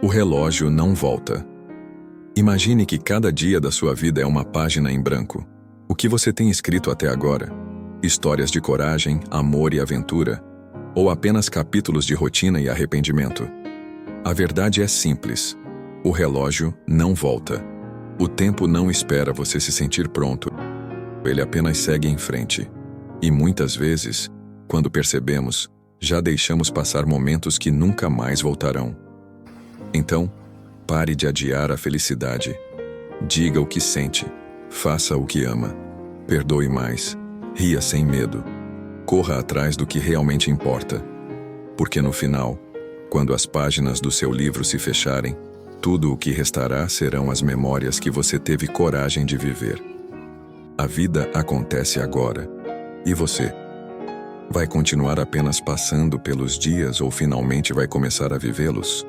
O relógio não volta. Imagine que cada dia da sua vida é uma página em branco. O que você tem escrito até agora? Histórias de coragem, amor e aventura? Ou apenas capítulos de rotina e arrependimento? A verdade é simples. O relógio não volta. O tempo não espera você se sentir pronto. Ele apenas segue em frente. E muitas vezes, quando percebemos, já deixamos passar momentos que nunca mais voltarão. Então, pare de adiar a felicidade. Diga o que sente. Faça o que ama. Perdoe mais. Ria sem medo. Corra atrás do que realmente importa. Porque no final, quando as páginas do seu livro se fecharem, tudo o que restará serão as memórias que você teve coragem de viver. A vida acontece agora. E você? Vai continuar apenas passando pelos dias ou finalmente vai começar a vivê-los?